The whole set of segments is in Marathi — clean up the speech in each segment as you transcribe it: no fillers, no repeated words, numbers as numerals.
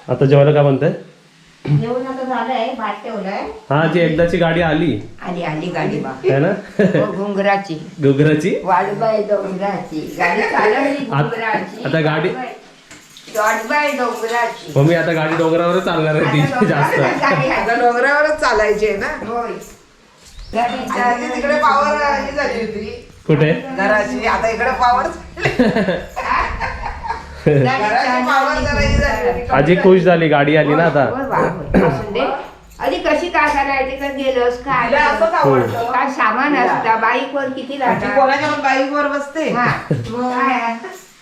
आता जेवायला काय म्हणताय? जेवण आता झालंय, भात ठेवलाय. हा, जी एकदाची गाडी आली आली आली गाडी बा. है ना. घुंगराची गुगराची वाळूबाई डोंगराची गाडी चालवली घुंगराची. आता गाडी वाळूबाई डोंगराची. मम्मी आता गाडी डोंगरावर चालणार आहे ती जास्त. आता डोंगरावरच चालायची आहे ना. होय. गाडी आणि चालवली. तिकडे पावर ही झाली होती कुठे? घराची, आता इकडे पावर घराची पावर जरा ही झाली होती. आजी खुश झाली, गाडी आली ना आता. होय बा, होय. असू दे. आधी कशी काय करायची का गेलोस काय तिला असंच आवडतं. काय सामान असतं बाईकवर किती ती लागतं. कोणाच्या पण बाईकवर बसते. हा, मग काय,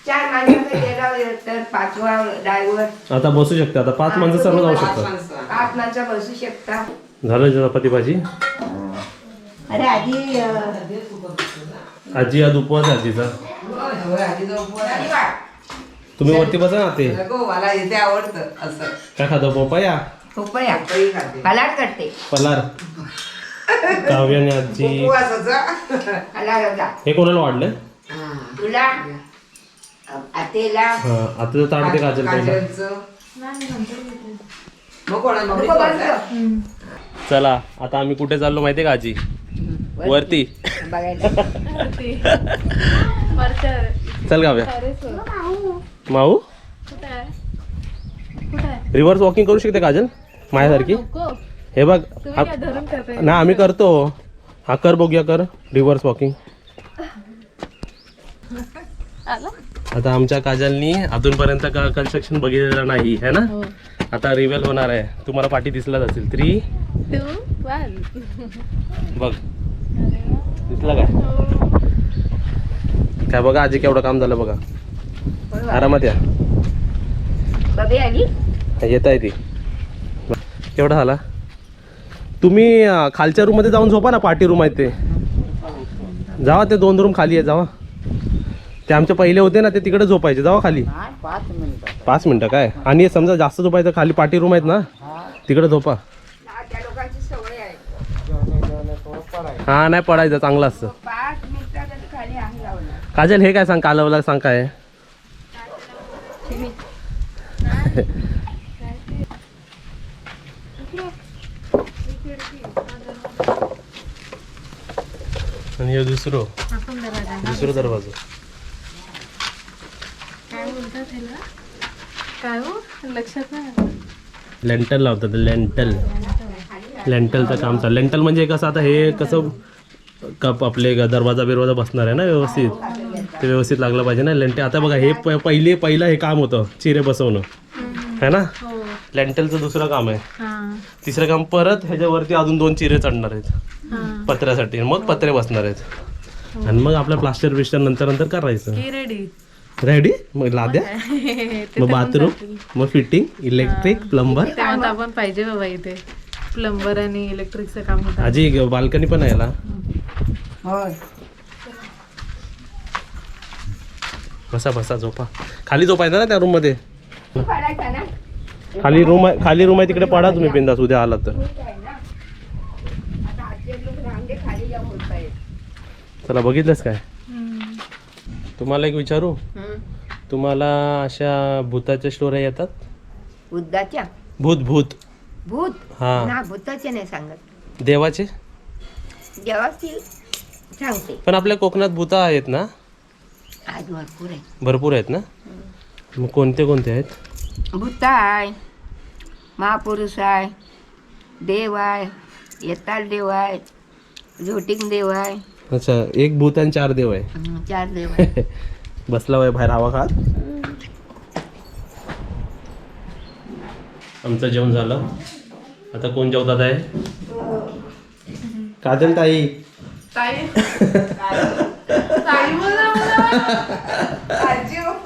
4 माणसाचं गेलं तर 5वा ड्रायव्हर. आता बसू शकते, आता 5 माणसं सर्व जाऊ पाच शकतात. माणसं. 8 माणसं बसू शकता. झालं चपाती भाजी. अरे आधी आजी आज उपवास आहे आजीचा. होय, आधी जाऊ पोरं. तुम्ही वरती बसा ना ते. नको, मला इथे आवडतं असं. काय खातो पपया? खोपया काही खाते. फलाट करते. पलार. काव्याने आजी. उपवासाचा. फलाट जा. हे कोणाला वाढलं? तुला आतेला हा, आता तर ताट ते काजल पहिला. काजलचं. मग कोणाला मम्मी नको करताय? बसतो. चला आता आम्ही कुठे चाललो माहितीये का आजी? वरती. बघायला. चल काव्या. माऊ रिव्हर्स वॉकिंग करू शकते काजल माझ्यासारखी? हे बघ ना, आम्ही करतो. हा कर, बघूया, कर रिव्हर्स वॉकिंग. आता आमच्या काजलनी अजूनपर्यंत कन्स्ट्रक्शन बघितलेलं नाही है ना. आता रिव्हेल होणार आहे. तुम्हाला पाठी दिसलाच असेल. 3, 2, 1 बघ, दिसला काय बघा आजी केवढं काम झालं बघा. आरामात या. बबी आली. येत आहे ती. केवढा झाला? तुम्ही खालच्या रूम मध्ये जाऊन झोपा ना, पार्टी रूम आहे ते. जावा, ते 2 रूम खाली आहे, जावा. ते आमचे पहिले होते ना, ते तिकडे झोपायचे. जावा खाली. 5 मिनिटं काय. आणि समजा जास्त झोपायचं, खाली पार्टी रूम आहेत ना, तिकडे झोपा. त्या लोकांची सवय आहे. हा, नाही पडायचं, चांगलं असतं. 5 मिनिटात खाली आहे लावला. काजल हे काय सांग, कालवला सांग काय? आणि हे दुसरं दरवाजा काय बोलतात त्याला? काय हो लक्षात नाही. लेंटल लावतात. लेंटलचं काम चाललं. लेंटल म्हणजे कसं, आता हे कसं कप आपले दरवाजा बिरवाजा बसणार आहे ना व्यवस्थित, ते व्यवस्थित लागलं पाहिजे ना लेंटेल. आता बघा हे पहिलं हे काम होतं चिरे बसवणं है ना. लेंटेलचं दुसरं काम आहे. तिसरं काम परत ह्याच्यावरती अजून 2 चिरे चढणार आहेत पत्र्यासाठी, मग पत्रे बसणार आहेत. आणि मग आपलं प्लास्टर बिस्टर नंतर करायचं. रेडी. मग लाद्या, मग बाथरूम, मग फिटिंग, इलेक्ट्रिक, प्लंबर. तेव्हा आपण पाहिजे बाबा इथे प्लंबर आणि इलेक्ट्रिकचं काम होतं. आजी बाल्कनी पण आहे याला. होय. बसा बसा, झोपा. खाली झोपायचं ना त्या रूम मध्ये. पडायचा ना. खाली रूम आहे, तिकडे पडा तुम्ही बिंदास उद्या आलात तर. आता आजचे लोक रांगे खाली जाऊन बोलतायत. चला, बघितलंस काय? तुम्हाला एक विचारू, तुम्हाला अशा भूताच्या स्टोऱ्या येतात? बुद्धाच्या भूत भूत भूत हा. ना, भूताचे नाही सांगत. देवाचे जेव्हा ती सांगते. पण आपल्या कोकणात भूत आहेत ना, आज भरपूर आहे. भरपूर आहेत ना. मग कोणते कोणते आहेत? भूत आहे, महापुरुष आहे, देव आहे, येताल देव आहे, झोटिंग देव आहे. अच्छा, एक भूत आणि 4 देव आहे. 4 देव आहे. बसला वय बाहेर हवा खात. आमचं जेवण झालं. आता कोण जेवतात आहे? काजल ताई.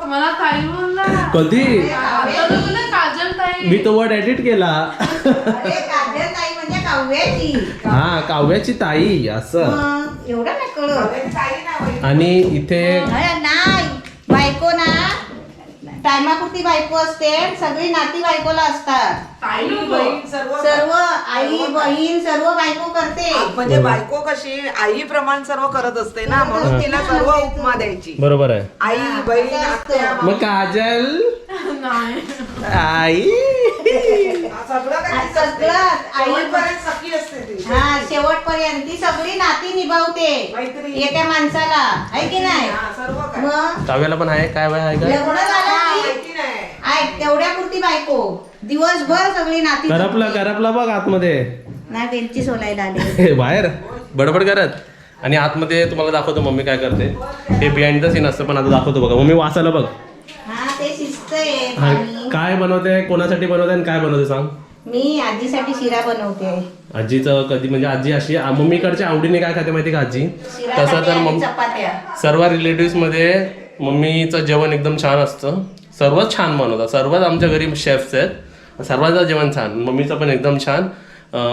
मला ताई बोलला. कधी? काजल ताई. मी तो वर्ड एडिट केला. म्हणजे काव्याची. हा, काव्याची ताई असं. एवढं नाही कळत. आणि इथे नाही, बायको ना टायमापुरती बायको असते, सगळी नाती बायकोला असतात. आई बहीण सर्व सर्व आई बहीण सर्व बायको करते. म्हणजे बायको कशी आई प्रमाण सर्व करत असते ना, म्हणून तिला सर्व उपमा द्यायची. बरोबर आहे. आई बहीण आत्या. मग काजल आई सगळं काही तीच असते. सगळं आई शेवटपर्यंत सखी असते ती. हा शेवटपर्यंत ती सगळी नाती निभावते मैत्री. एका माणसाला आहे की नाही हा, सर्व काय. मग काव्याला पण आहे काय वय आहे काय लग्न झालं हा, की माहिती नाही. ऐक तेवढ्या पुरती बायको दिवसभर सगळी नाती करपला बघ आतमध्ये नाही बेलची सोलायला आली बाहेर बडबड करत आणि आतमध्ये तुम्हाला दाखवतो मम्मी काय करते हे बिहाइंड द सीन असतं पण आता दाखवतो बघा मम्मी वाचायला बघ हा ते शिस्त आहे हा, आणि काय बनवते कोणासाठी बनवते आणि काय बनवते सांग मी आजीसाठी शिरा बनवते आजीचं कधी म्हणजे आजी अशी मम्मीकडच्या आवडीने काय खाते माहिती का आजी शिरा तसं खाते तर आणि मम्मी चपात्या सर्व रिलेटिव्स मध्ये मम्मीचं जेवण एकदम छान असतं सर्वच छान बनवतात सर्वच आमच्या घरी शेफ्स आहेत सर्वांचं जेवण छान मम्मीचं पण एकदम छान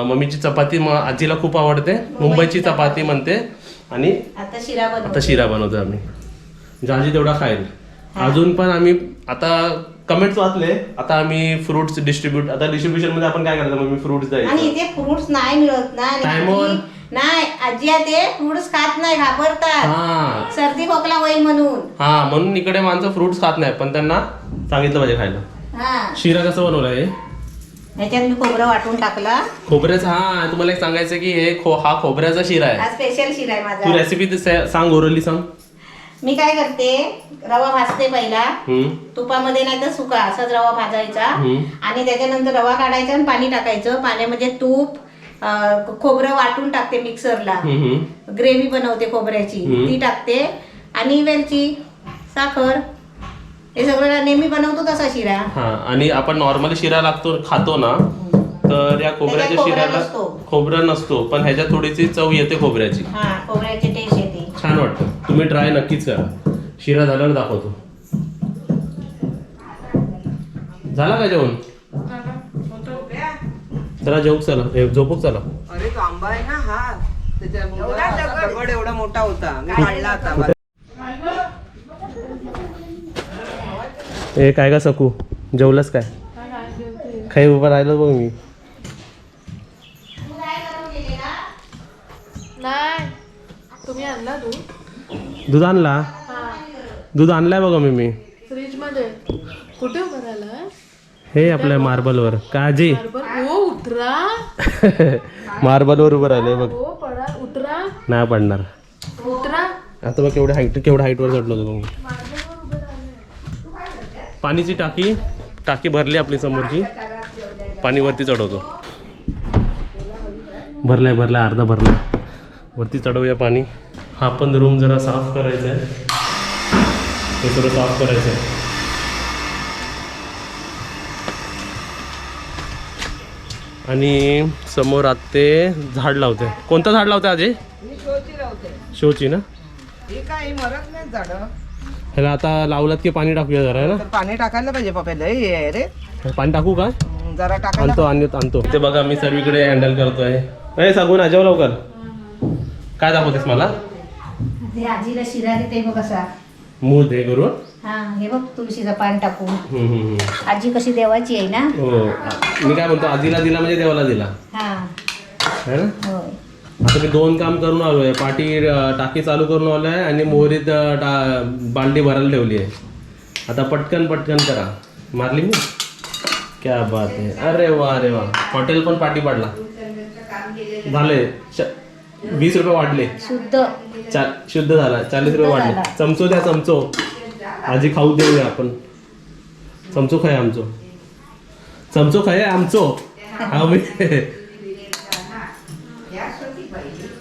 मम्मीची चपाती आजीला खूप आवडते मुंबईची चपाती म्हणते आणि आता शिरा आता बनवते शिरा बनवतो आम्ही म्हणजे आजी तेवढा खाईल अजून पण आम्ही आता कमेंट्स वाचले आता आम्ही फ्रुट्स आता डिस्ट्रीब्युशन मध्ये आपण काय करायचं मम्मी फ्रुट्स आणि द्यायचं इथे फ्रुट्स नाही मिळत ना आणि टायमावर? नाही आजी ते फ्रुट्स खात नाही घाबरतात हा सर्दी खोकला होईल म्हणून हा म्हणून इकडे माणसं फ्रुट्स खात नाही पण त्यांना सांगितलं पाहिजे खायला हा शिरा कसं बनवलं हे ह्याच्यात मी खोबरं वाटून टाकला खोबऱ्याचा हा तुम्हाला एक सांगायचं की हे हा खोबऱ्याचा शिरा आहे हा स्पेशल शिरा आहे तू माझा रेसिपी सांग ओरली सांग मी काय करते रवा भाजते पहिला हम्म तुपामध्ये नाही तर सुका असाच रवा भाजायचा हम्म. आणि त्याच्यानंतर रवा काढायचा आणि पाणी टाकायचं पाण्यामध्ये तूप खोबरं वाटून टाकते मिक्सरला हम्म ग्रेव्ही बनवते खोबऱ्याची ती टाकते आणि वेलची साखर हे सगळं नेहमी बनवतो तसा शिरा हा आणि आपण नॉर्मली शिरा खातो ना तर या खोबऱ्याच्या त्याच्यात खोबरं शिऱ्याला नसतो. खोबरं नसतो पण ह्याच्यात थोडीशी चव येते खोबऱ्याची हा खोबऱ्याची टेस्ट येते छान वाटतं तुम्ही ट्राय नक्कीच करा शिरा झाल्यावर दाखवतो झाला का जेवण चला जेवू चला झोपूक चला अरे तो आंबा आहे ना हा त्याच्या दगड एवढा मोठा होता मी काढला आता हे काय का सकू जेवलंच काय काही उभं राहिलो बघ मी नाही तुम्ही आणला दूध दूध आणला हा दूध आणलाय बघा मी फ्रीज मध्ये कुठे उभं राहिला हे आपल्या मार्बलवर काजी ओ उतरा मार्बलवर उभं राहिले बघ ओ पडा उतरा नाही पडणार उतरा आता बघ केवढ्या हाईटवर चढलो होतो बघ पाणीची टाकी भरली आपली समोरची पाणी वरती चढवतो भरलाय अर्धा भरलाय वरती चढवूया पाणी हा पण रूम जरा साफ करायचा आहे हे सगळं साफ करायचं आहे आणि समोर आते झाड लावते कोणतं झाड लावते आजी मी शोची लावते शोची ना हे काय मरत नाही झाड ह्याला आता लावलात की पाणी टाकूया जरा है ना तर पाणी टाकायला पाहिजे पप्पा लय हे आहे रे पाणी टाकू का जरा टाकायला आणतो ते बघा मी सर्वीकडे हँडल करतोय ए सांगून आजव लवकर काय दाखवतेस मला ते आजीला शिरा देते बघ कसा मूळ दे करून हा हे बघ तुळशीचं पान टाकून आजी कशी देवाची आहे ना हो मी काय म्हणतो आजीला दिला म्हणजे देवाला दिला हा है ना होय आता मी 2 काम करून आलोय पाठी टाकी चालू करून आलोय आणि मोहरीत बालडी भरायला ठेवली आहे आता पटकन करा मारली मी क्या बात आहे अरे वा हॉटेल पण पाठी पाडला झाले 20 रुपये वाढले शुद्ध शुद्ध झाला 40 रुपये वाढले झाला. चमचो द्या चमचो आजी खाऊ देऊया आपण चमचो खाय आमचो चमचो खाय आमचो हा मी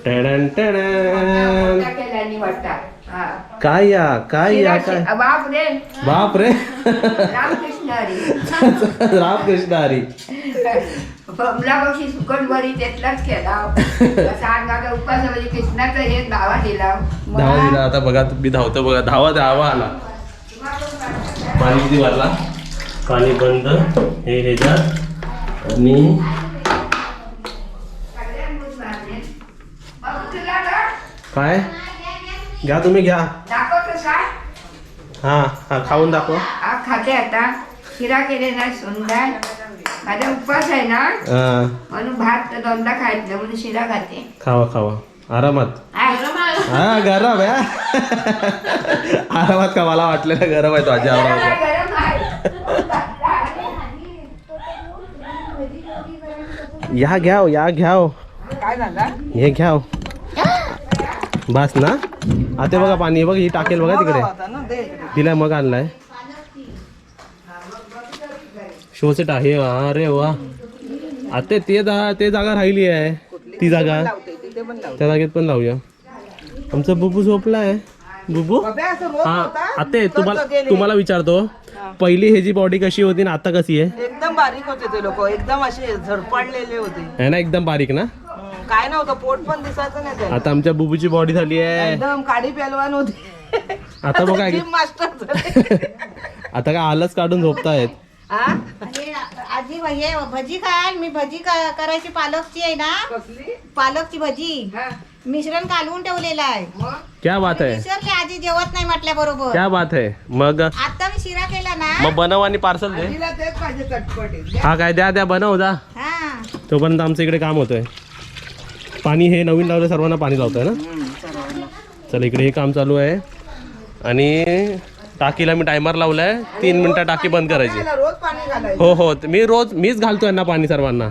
टॅडन टॅडन केल्याने वाटतात हा. काय या बाप रे बाप रे रामकृष्ण हरी रामकृष्ण हरी बमलापक्षी सुकट बरी त्यातलाच केला सांगा उपास म्हणजे कृष्णाचं हे धावा दिला धावा दिला आता बघा तुम्ही धावतो बघा धावा आला पाणी किती भरला पाणी बंद हे ह्याच्यात आणि काय घ्या तुम्ही घ्या दाखवतो का हा खाऊन दाखवा खाते आता शिरा केले ना सुंदर माझा उपवास आहे ना म्हणून भात 2दा खायचं म्हणून शिरा खाते खावा आरामात हा गरम आहे आरामात का मला वाटलेलं गरम आहे तो आजी आरामात गरम आहे या घ्याव या घ्याव काय झालं हे घ्याव बस ना आता बघा पाणी बघ ही टाकेल बघा तिकडे होता ना दे इकडे. तिला मग आणलाय शोसेट आहे अरे वा आता ते जागा राहिली आहे ती जागा लावते तिथे पण लावते त्या जागेत पण लावूया आमचा बुबू झोपलाय बुबू बाबा असं रोज हा होता आता तर गेले. तुम्हाला विचारतो पहिली ह्याची बॉडी कशी होती ना आता कशी आहे एकदम बारीक होते ते लोक एकदम असे झडपडलेले होते है ना एकदम बारीक ना काय नव्हतं पोट पण दिसायचं नाही त्याला. आता आमच्या बुबूची बॉडी झाली आहे एकदम काडी पेलवान होते आता बघा जिम मास्टर झाले. आता काय आलच काढून झोपतायत हा? आणि आजी हे भजी खाल मी भजी करायची पालकची आहे ना कसली पालकची भजी हा. मिश्रण कालवून ठेवलेलं आहे मग क्या बात आहे विसरले आजी जेवत नाही म्हटल्या बरोबर क्या बात आहे मग आता मी शिरा केला ना मग बनव आणि पार्सल दे तिला तेच पाहिजे चटपटीत हा काय द्या बनव जा हा तोपर्यंत आमचं इकडे काम होतंय पाणी हे नवीन लावलं सर्वांना पाणी लावतंय ना चला इकडे हे काम चालू आहे आणि टाकीला मी टायमर लावलाय 3 मिनिटं टाकी बंद करायची त्याला रोज पाणी घालायचं हो मीच घालतोय ना पाणी सर्वांना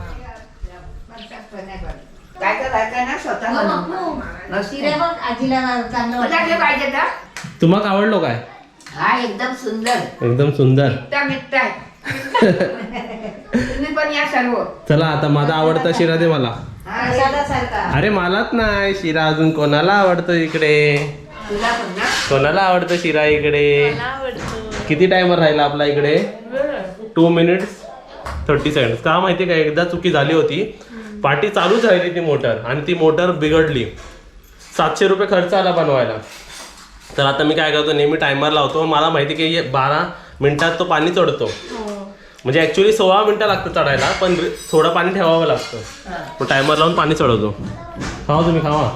काय करायचं ना स्वतः बनव. शिरा बघ आजीला चांगलं तुला वाटलं जे पाहिजे का तुम्हाला आवडलो काय हा एकदम सुंदर एकदम सुंदर मिठ्ठा आहे तुम्ही पण या सर्व चला आता माझा आवडता शिरा दे मला हा, प्रसादासारखा अरे मलाच नाही शिरा अजून कोणाला आवडतो इकडे तुला पण ना कोणाला आवडतं शिरा इकडे किती टायमर राहिला आपला इकडे 2 मिनिट्स 30 सेकंड का माहिती का एकदा चुकी झाली होती पाठी चालूच राहिली ती मोटर आणि ती मोटर बिघडली 700 रुपये खर्च आला बनवायला तर आता मी काय करतो नेहमी टायमर लावतो मला माहिती की 12 मिनिटात तो पाणी चढतो म्हणजे ॲक्च्युली 16 मिनिटं लागतं चढायला पण थोडं पाणी ठेवावं लागतं मग टायमर लावून पाणी चढवतो खावा तुम्ही खावा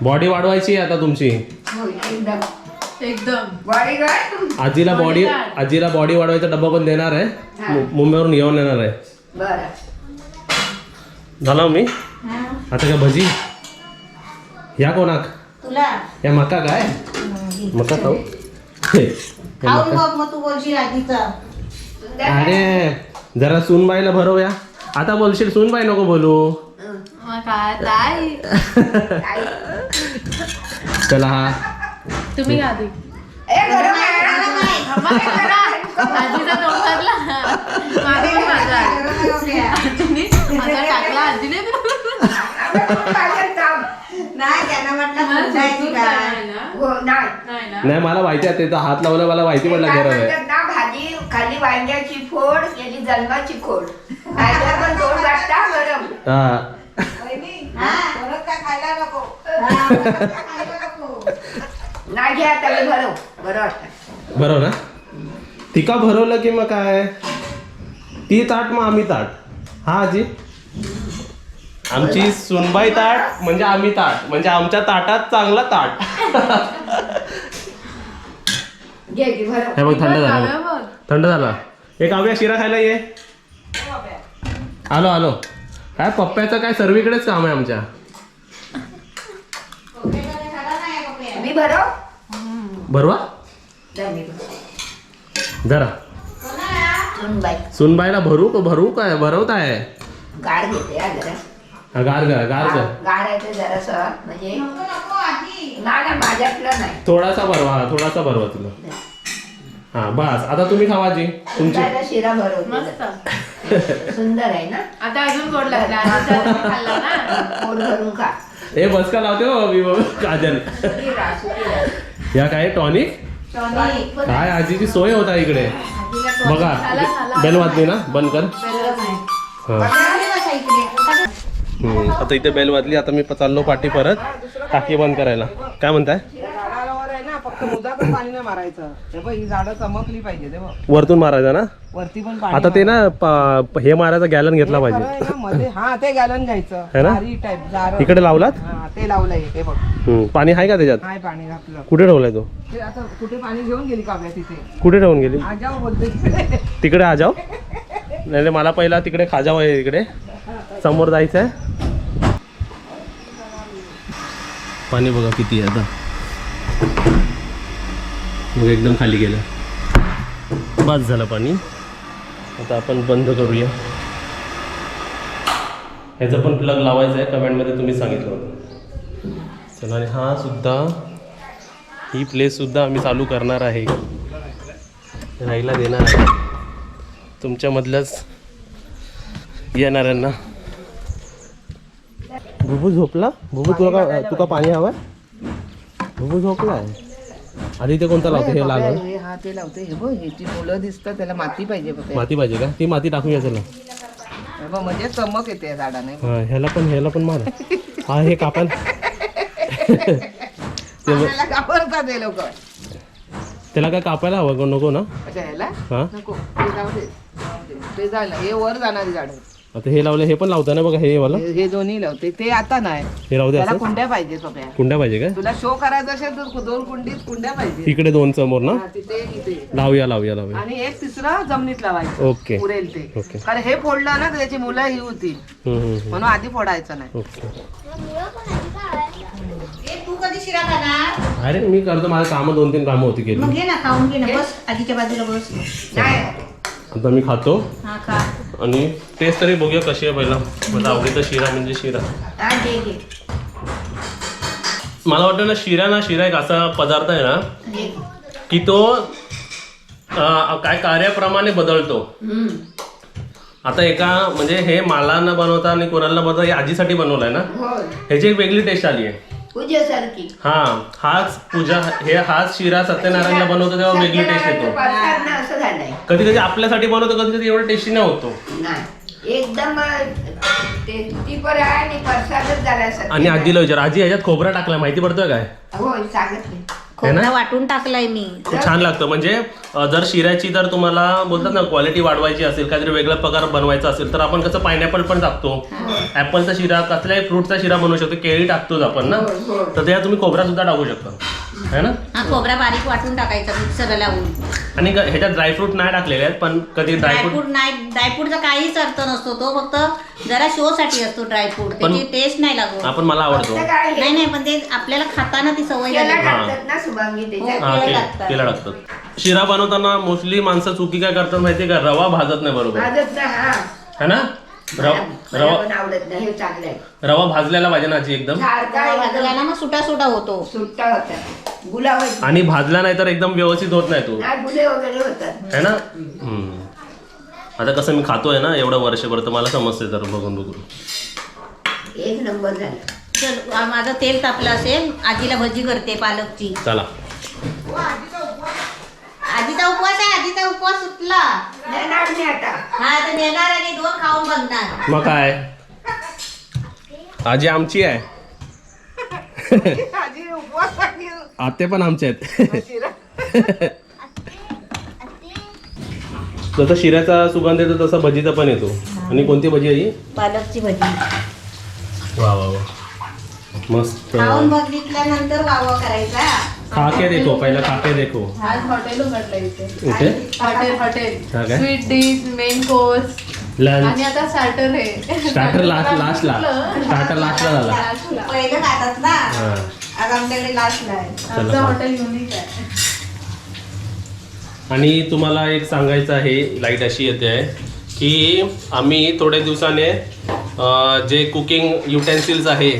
बॉडी वाढवायची आहे आता तुमची हो, एकदम एकदम बॉडी गार्ड आजीला बॉडी वाढवायचा डब्बा पण देणार आहे मुंबईवरून घेऊन येणार आहे बरं झालं मी आता काय भजी या कोणाक तुला या मका काय मका खाऊ खाऊन बघ मग तू बोलशील आजीचं अरे जरा सूनबाईला भरवूया आता बोलशील सूनबाई नको बोलू मग काय ताई चला हा तुम्ही का आधी ए गरम आहे. आजीचा नंबरला माझा आजीने माझा टाकला आजीने आपण पाहिजे थांब. नाही त्यांना म्हटलं जायची काय हो, नाही नाही ना नाही मला माहिती आहे त्याचा हात लावला मला माहिती पडला काय गरम आहे म्हणतात ना भाजी खाली वांग्याची फोड केली जन्माची खोड खायला पण तोड वाटता गरम हा परत काय खायला नको नाही घ्या त्याला भरव बरं वाटतं बरोबर ना तिका भरवलं की मग काय ती ताट मग आम्ही ताट हा आजी आमची सुनबाई ताट म्हणजे आम्ही ताट म्हणजे आमच्या ताटात चांगला ताट घे की भरव हे बघ थंड झाला बघ थंड झाला एक आव्या शिरा खायला ये आलो काय पप्प्याचं काय सर्वीकडेच काम आहे आमच्या मी भरव बरोबर जा मी भरव. जरा सुनबाई सुनबाईला भरू काय भरवताय गाड घेते हा जरा हा, गार कर गाडायचं जरासं म्हणजे ना माझ्यातलं नाही थोडासा भरवा तुला हा बस आता तुम्ही खावा जी तुमची सुनबाईला शिरा भरवते मस्त सुंदर आहे ना आता अजून गोड लागला आजीचा तुम्ही खाल्ला ना पोट भरून खा ए बस का लावते हो मी काजल सुखी राहा, सुखी राहा. या काय टॉनिक काय आजीची सोय होता इकडे बघा बेल वाजली ना बंद कर हा आता इथे बेल वाजली आता मी चाललो पाठी परत टाकी बंद करायला काय म्हणताय झाडावर आहे ना फक्त मुदातच पाणी नाही मारायचं हे बघ ही झाडं चमकली पाहिजे ते बघ वरतून मारायचा ना वरती पण पाणी आता ते ना हे मारायचा गॅलन घेतला खरं पाहिजे आहे ना, मध्ये हा ते गॅलन घ्यायचं है ना? जारी टाईप जार इकडे लावलात हा ते लावलंय ते बघ पाणी आहे का त्याच्यात हाय पाणी घातलं कुठे ठेवलाय तो ते आता कुठे पाणी घेऊन गेली काव्या तिथे कुठे ठेवून गेली आजाव बोलते तिकडे आ जाओ नाही मला पहिला तिकडे खाजाव आहे इकडे समोर जायचं आहे पाणी बघा किती आहे आता मग एकदम खाली गेलं बस झालं पाणी आता आपण बंद करूया ह्याचं पण प्लग लावायचं आहे, कमेंटमध्ये तुम्ही सांगितलं होतं. चला, आणि हा सुद्धा, ही प्लेस सुद्धा आम्ही चालू करणार आहे, राहायला देणार आहे तुमच्यामधल्याच येणाऱ्यांना. बुबू झोपला? बुबू तुका पाणी हवं? बुबू झोपला आहे. आधी ते कोणता लावते? हे लाल हा ते लावते. हे बघ, ह्याची मुलं दिसतात, त्याला माती पाहिजे बघ. माती पाहिजे का? ती माती टाकूया चला. म्हणजे चमक येते झाडाने. हा, ह्याला पण मार. हा, हे कापायला घाबरतात हे लोक. त्याला काय कापायला हवं नको ना? अच्छा, ह्याला हा, नको, ते जाऊ दे. ते झालं, हे वर जाणारी झाड. आता हे लावलं, हे पण लावतं ना बघा, हे वाला हे दोन्ही लावते. ते आता नाही, हे राहू दे. त्याला असं कुंड्या पाहिजे सोप्या. कुंड्या पाहिजे काय? तुला शो करायचा असेल तर 2 कुंडीत कुंड्या पाहिजे. इकडे 2 समोर ना? हा, तिथे इथे. लावूया. आणि एक तिसरा जमिनीत लावायचं. ओके. पुरेल ते. ओके. कारण हे फोडलं ना तर त्याची मुलं ही होती, म्हणून आधी फोडायचं नाही. ओके. तू कधी शिरा खाणार? अरे मी करतो, माझं कामं 2-3 कामं होती केली. मग घे ना, खाऊन घे ना. बस आजीच्या बाजूला बस. नाही आता मी खातो हा खा. आणि टेस्ट तरी बघूया कशी आहे पहिला. माझा आवडीचा शिरा म्हणजे शिरा. हा, घे. मला वाटतं ना, शिरा एक असा पदार्थ आहे ना की तो काय कार्याप्रमाणे बदलतो. आता एका म्हणजे हे मला न बनवता आणि कोणाला न बनवता, हे आजीसाठी बनवलंय ना, हो, ह्याची एक वेगळी टेस्ट आली आहे. पूजेसारखी. हाच पूजा, हाच शिरा सत्यनारायणला बनवतो तेव्हा वेगळी टेस्ट येतो. प्रसाद ना असं झालंय. कधी कधी आपल्यासाठी बनवतो, कधी कधी एवढं टेस्टी नाही होतो. नाही, एकदम टेस्टी पण आहे आणि प्रसादच झाला सर. आणि आजीला विचार, आजी ह्याच्यात खोबरा टाकला माहिती पडतोय काय? हो, सांगत नाही. खोबरा वाटून टाकलाय मी. खूप छान लागतं. म्हणजे जर शिऱ्याची जर तुम्हाला बोलतात ना क्वालिटी वाढवायची असेल, काहीतरी वेगळा प्रकार बनवायचा असेल, तर आपण कसं पायनॅपल पण टाकतो, ऍपलचा शिरा, कसल्याही फ्रूटचा शिरा बनवू शकतो, केळी टाकतोच आपण ना, तर त्यात तुम्ही खोबरा सुद्धा टाकू शकता, है ना? हा, खोबरा बारीक वाटून टाकायचा मिक्सरला लावून. आणि ह्याच्यात ड्रायफ्रूट नाही टाकलेले आहेत, पण कधी ड्रायफ्रूट नाही, ड्रायफ्रूटचा काहीच अर्थ नसतो. तो फक्त जरा शो साठी असतो ड्रायफ्रूट. त्याची टेस्ट नाही लागत. आपण मला आवडतो. नाही, पण ते आपल्याला खाताना ती सवय झाली. टाकतात ना शुभांगी त्याच्यात. हा, केला टाकतात. शिरा बनवताना मोस्टली माणसं चुकी काय करतात माहितीये का? रवा भाजत नाही बरोबर, भाजत ना. हा, है ना? मला पण आवडत नाही. हे चांगलं आहे. रवा भाजलेला पाहिजे ना आजी एकदम. सारखा भाजला ना मग सुटा होतो. सुट्टा होता, गुलाबाची. आणि भाजला नाही तर एकदम व्यवस्थित होत नाही तो, नाही, गुले वगैरे होतात. है ना? आता कसं मी खातोय ना एवढं वर्षभर, तर मला समजते तर बघून. एक नंबर झाला. चल, माझं तेल तापलं असेल. आजीला भजी करते पालकची. चला. आजीचा उपवास आहे. आजीचा उपवास सुटला. येणार नाही आता. हा, तर नेणार आणि 2 खाऊन बघणार. मग काय, आजी आमची आहे. आजी उपवासाची आते पण आमचे आहेत. जसं शिऱ्याचा सुगंध येतो तसा भजीचा पण येतो. आणि कोणती भजी आहे ही? पालकची भजी. वा वा वा, मस्त. खाऊन बघितल्यानंतर वावा करायचा. खाके देखो, पहिला खाके देखो. आज हॉटेल उघडलं इथे. इथे हॉटेल हा काय? Sweet dish, main course lunch, आणि आता स्टार्टर आहे. स्टार्टर लास्टला झाला. पहिलं खातात ना, हा. आज आमच्याकडे लास्टला आहे. आमचं हॉटेल युनिक आहे. आणि तुम्हाला एक सांगायचं आहे, लाईट अशी येते आहे की आम्ही थोड्या दिवसाने जे कुकिंग युटेन्सिल्स आहे,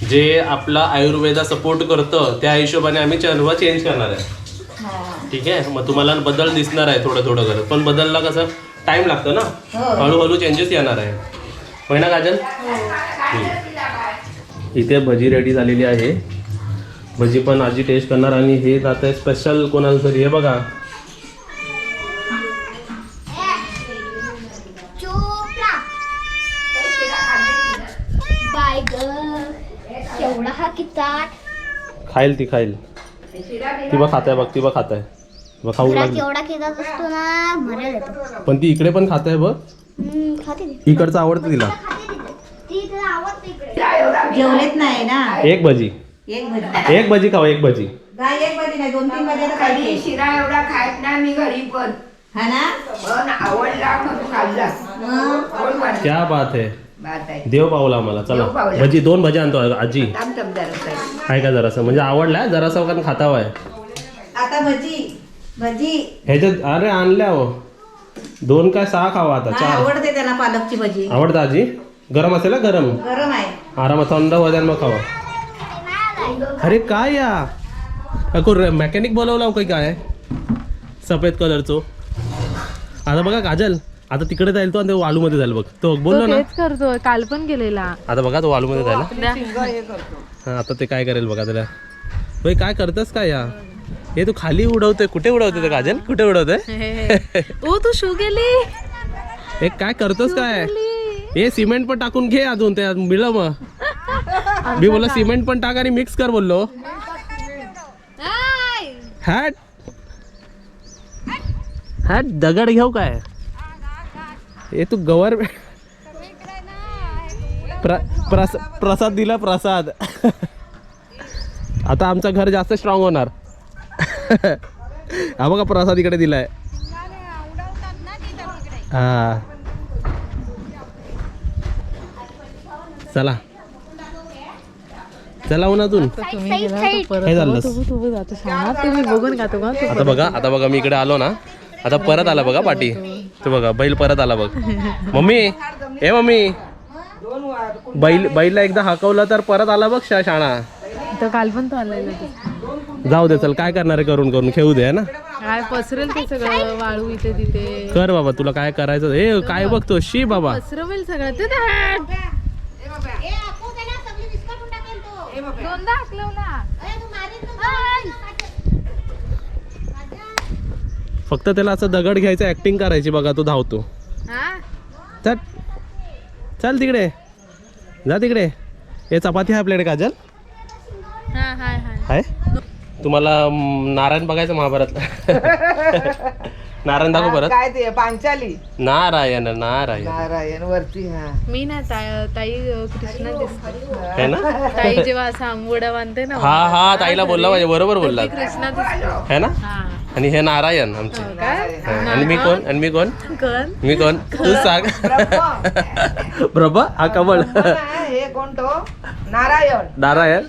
जे आपला आयुर्वेदा सपोर्ट करतं, त्या हिशोबाने आम्ही सर्व चेंज करणार आहे. ठीक आहे? मग तुम्हाला बदल दिसणार आहे थोडं करत, पण बदलला कसं टाइम लागतो ना, हळूहळू चेंजेस येणार आहे. होय ना काजल? इथे भजी रेडी झालेली आहे. भजी पण आजी टेस्ट करणार. आणि हे जात आहे स्पेशल कोणाला तरी. हे बघा, बाय ग, केवढा हा किचाट. खाईल ती बघ खाताय, बघ ती बघ खाताय, बघ खाऊ लागली. केवढा खिचाट असतो ना, मरेल येतो. पण ती इकडे पण खाताय बघ, खाते ती. इकडचं आवडतं तिला. ती तुला आवडते इकडे. जेवलेत नाही ना. एक भजी एक भजी खावा, एक भजी. नाही, एक भजी नाही, 2-3 भजी तर कधी खायची. शिरा एवढा खायत नाही मी घरी पण. हा ना. पण आवडला म्हणून खाल्ला. गोड वाटलं. क्या बात है, बात आहे. देव पावला आम्हाला. चला देव पावला. भजी, 2 भजी आणतो आजी. थांब जरासं. आहे का जरासं, म्हणजे आवडला जरासं कारण खातावा आहे. आता भजी ह्याच्यात अरे आणल्या हो 2 काय 6 खावा आता, नाही, 4 आवडते त्याला पालकची भजी. आवडतं आजी. गरम असेल ना गरम गरम आहे आरामात थंड होऊ द्या मग खावा अरे काय या मेकॅनिक बोलवला काही काय सफेद कलरचो आता बघा काजल आता तिकडे जाईल तो आणि तो वालूमध्ये जाईल बघ तो बोललो ना तेच करतो काल पण गेलेला आता बघा तो वालूमध्ये जायला हे करतो हा आता ते काय करेल बघा त्याला भाई काय करतस काय या हे तू खाली उडवतोय कुठे उडवतोय ते काजल कुठे उडवतोय ओ तू शू गेली हे काय करतोस काय हे सिमेंट पण टाकून घे अजून ते मिळलं मग मी बोललो सिमेंट पण टाक आणि मिक्स कर बोललो हॅट हॅट दगड घेऊ काय हे तू गवर प्रसाद दिला प्रसाद आता आमचं घर जास्त स्ट्रॉंग होणार हा बघा प्रसाद इकडे दिलाय हा चला चला उन्हातून काय झालं तुम्ही बघून का तू आता बघा मी इकडे आलो ना आता परत आला बघा पाठी तू बघा बैल परत आला बघ मम्मी ए मम्मी बैलला एकदा हाकवलं तर परत आला बघ शाणा तर काल पण तो आलेला जाऊ दे चल काय करणार आहे करून करून खेळू दे ना काय पसरेल ते सगळं वाळू इथे तिथे कर बाबा तुला काय करायचं हे काय बघतो शी बाबा पसरवेल सगळं ते दोनदा हाकलवला फक्त त्याला असं दगड घ्यायचं ऍक्टिंग करायची बघा तो धावतो चल चल तिकडे जा तिकडे हे चपाती आहे आपल्याकडे काजल हाय तुम्हाला नारायण बघायचं महाभारत नारायण दाखव परत काय ते पांचाली नारायण नारायण वरती हा मी ना ताई कृष्णा दिसते है ना ताई जेव्हा असं आंबोडा बांधते ना हा ताईला बोलला पाहिजे बरोबर बोलला कृष्णा दिसतो है ना हा आणि हे नारायण आमचे काय आणि मी कोण कोण मी कोण तू सांग प्रभा हा कमळ हे कोण तो नारायण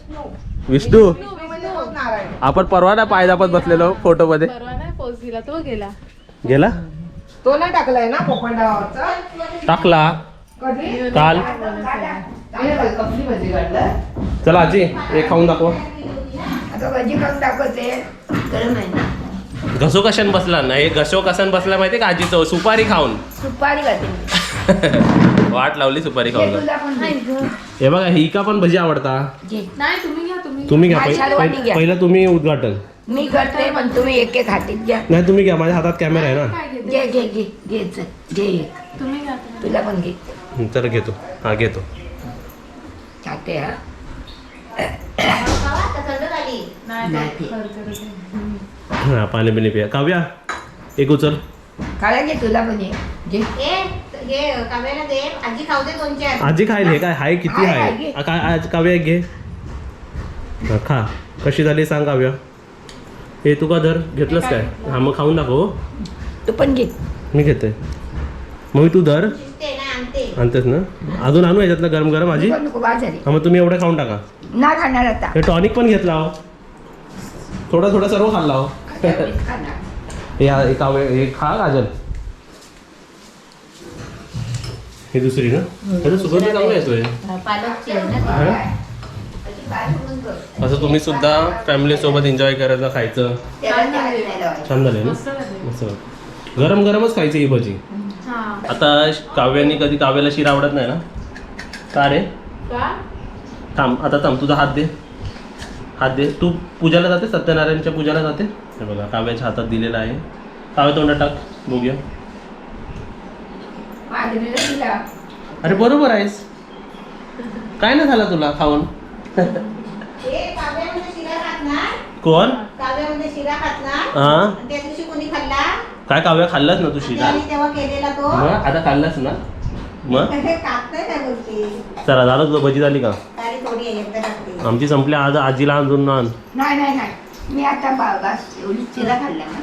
विष्णू नारायण आपण परवा ना पायदापत बसलेलो फोटो मध्ये परवा नाही पोच दिला तो गेला तो नाही टाकलाय ना पोपंडावरचा टाकला कधी काल कसली भजी काढलं चला आजी हे खाऊन दाखव आता भजी खाऊन दाखवते गरम आहे ना घसो कशान बसला ना हे घसो कशान बसला माहितीये का आजीचं सुपारी खाऊन सुपारी घातली वाट लावली सुपारी खाऊन तुला पण दे. हे बघा ही का पण भजी आवडता घे. नाही तुम्ही घ्या तुम्ही घ्या माझ्या वाटी घ्या. पहिलं तुम्ही उद्घाटन मी करते पण तुम्ही एक एक हातीत घ्या नाही तुम्ही घ्या माझ्या हातात कॅमेरा आहे ना घे घे घे घे चल, घे एक. तुम्ही घ्या तुला पण घे तर घेतो हा घेतो खाते हा नाही हा पाणी बिणी पिया काव्या एक उचल काळा घे तुला पण घे काव्याला दे आजी खाऊ दे 2-4 आजी खाईल हे काय हाय किती हाय, आहे घे. काय आज काव्या एक घे हा, खा कशी झाली सांग काव्या हे तू का धर घेतलंस काय हा मग खाऊन दाखव तू पण घे मी घेते मग तू धर आणतेस ना अजून आणू याच्यातलं गरम गरम आजी पण नको बाद झाली हा मग तुम्ही एवढं खाऊन टाका ना खाणार आता हे टॉनिक पण घेतला हो थोडा सर्व खाल्ला हो हे काव्या हे खा काजल ही दुसरी ना त्याचा सुगंध चांगला येतोय पालकची आहे ना असं तुम्ही सुद्धा फॅमिली सोबत एन्जॉय करायचं खायचं छान झालंय ना मस्त गरम गरमच खायची ही भजी आता काव्यानी कधी काव्याला शिरा आवडत नाही ना का रे थांब तुझा हात दे तू पूजाला जाते सत्यनारायणच्या पूजाला जाते हे बघा काव्याच्या हातात दिलेला आहे काव्या तोंडात टाक बघूया अरे बरोबर आहेस काय ना झाला तुला खाऊन कोण काव्यामध्ये शिरा खातणार हा त्या दिवशी कोणी खाल्ला काय काव्या खाल्लास ना तू शिरा तेव्हा केलेला तो मग आता खाल्लास ना मग खात नाही त्या गोष्टी चला झालं तुझं भजी झाली का तारी थोडी आहे एकदा टाकते आमची संपली आज आजीला आणून आण नाही मी आता बागास एवढी चिरा खाल्ल्या ना